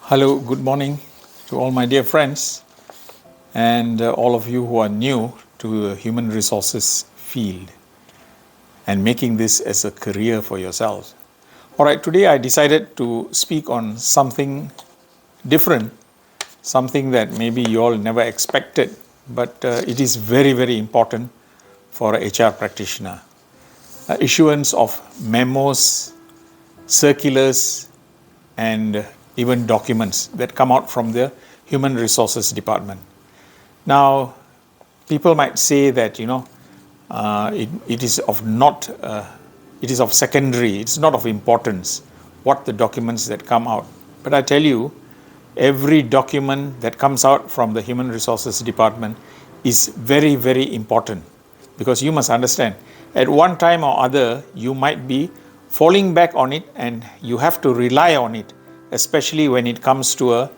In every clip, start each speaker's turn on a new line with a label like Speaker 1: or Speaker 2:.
Speaker 1: Hello, good morning to all my dear friends and all of you who are new to the human resources field and making this as a career for yourselves. All right, today I decided to speak on something different, something that maybe you all never expected, but it is very, very important for a HR practitioner. Issuance of memos, circulars, and even documents that come out from the human resources department. Now, people might say that it is of secondary, it's not of importance what the documents that come out. But I tell you, every document that comes out from the human resources department is very, very important, because you must understand, at one time or other you might be falling back on it and you have to rely on it, especially when it comes to a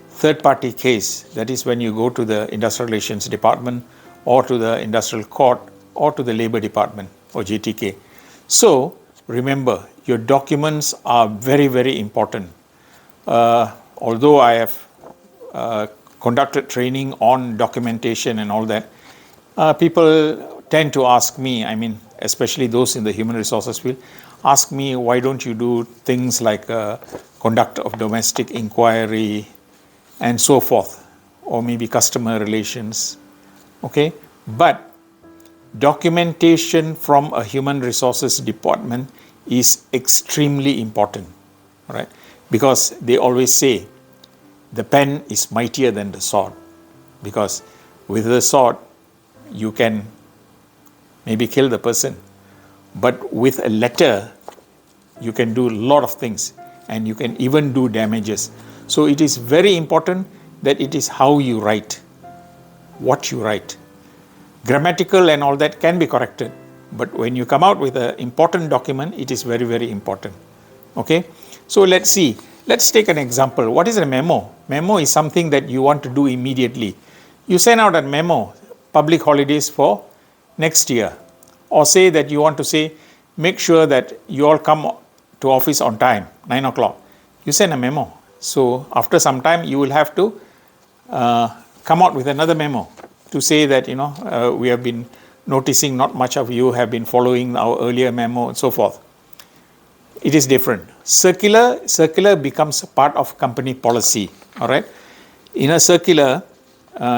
Speaker 1: third party case. That is when you go to the industrial relations department or to the industrial court or to the labor department or JTK. So remember, your documents are very, very important. Although I have conducted training on documentation and all that, people tend to ask me, especially those in the human resources field, ask me, why don't you do things like conduct of domestic inquiry and so forth, or maybe customer relations, okay? But documentation from a human resources department is extremely important, right? Because they always say the pen is mightier than the sword, because with the sword you can maybe kill the person, but with a letter you can do a lot of things and you can even do damages. So it is very important that it is how you write, what you write. Grammatical and all that can be corrected, but when you come out with an important document, it is very, very important. Okay, so let's see. Let's take an example. What is a memo? Memo is something that you want to do immediately. You send out a memo, public holidays for next year, or say that you want to say, make sure that you all come to office on time, 9 o'clock. You send a memo. So after some time, you will have to come out with another memo to say that, we have been noticing not much of you have been following our earlier memo and so forth. It is different. Circular becomes part of company policy, all right? In a circular,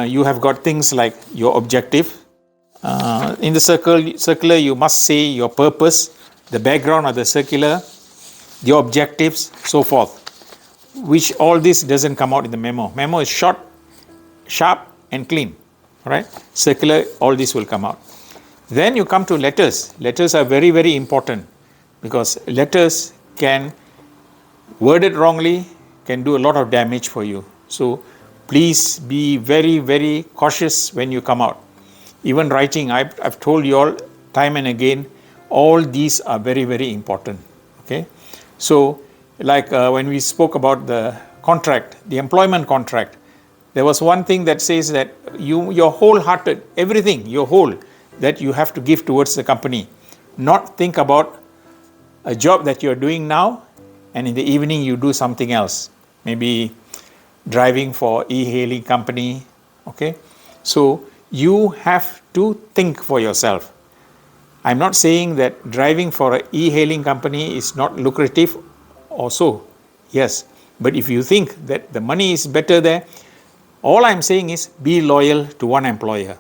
Speaker 1: you have got things like your objective. In the circular, you must say your purpose, the background of the circular, your objectives, so forth, which all this doesn't come out in the memo. Memo is short, sharp, and clean, right? Circular, all this will come out. Then you come to letters. Letters are very, very important, because letters can, worded wrongly, can do a lot of damage for you. So please be very, very cautious when you come out. Even writing, I've told you all time and again, all these are very, very important. Okay, so like when we spoke about the contract, the employment contract, there was one thing that says that your wholehearted, everything, your whole, that you have to give towards the company, not think about a job that you're doing now and in the evening you do something else, maybe driving for e-hailing company. Okay, so you have to think for yourself. I'm not saying that driving for an e-hailing company is not lucrative also. Yes, but if you think that the money is better there, all I'm saying is be loyal to one employer.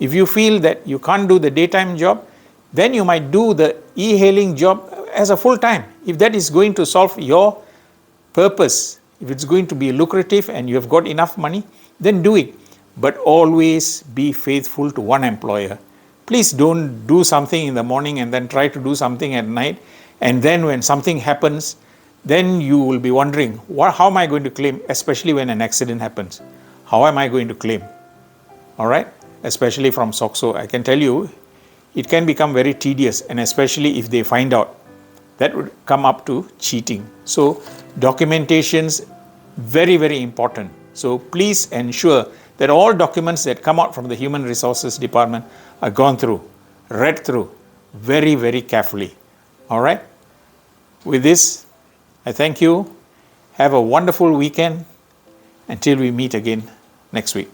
Speaker 1: If you feel that you can't do the daytime job, then you might do the e-hailing job as a full time. If that is going to solve your purpose, if it's going to be lucrative and you have got enough money, then do it. But always be faithful to one employer. Please don't do something in the morning and then try to do something at night. And then when something happens, then you will be wondering, how am I going to claim, especially when an accident happens? How am I going to claim? All right? Especially from SOCSO, I can tell you, it can become very tedious, and especially if they find out, that would come up to cheating. So documentation's very, very important. So please ensure that all documents that come out from the human resources department are gone through, read through very, very carefully. All right? With this, I thank you Have a wonderful weekend until we meet again next week.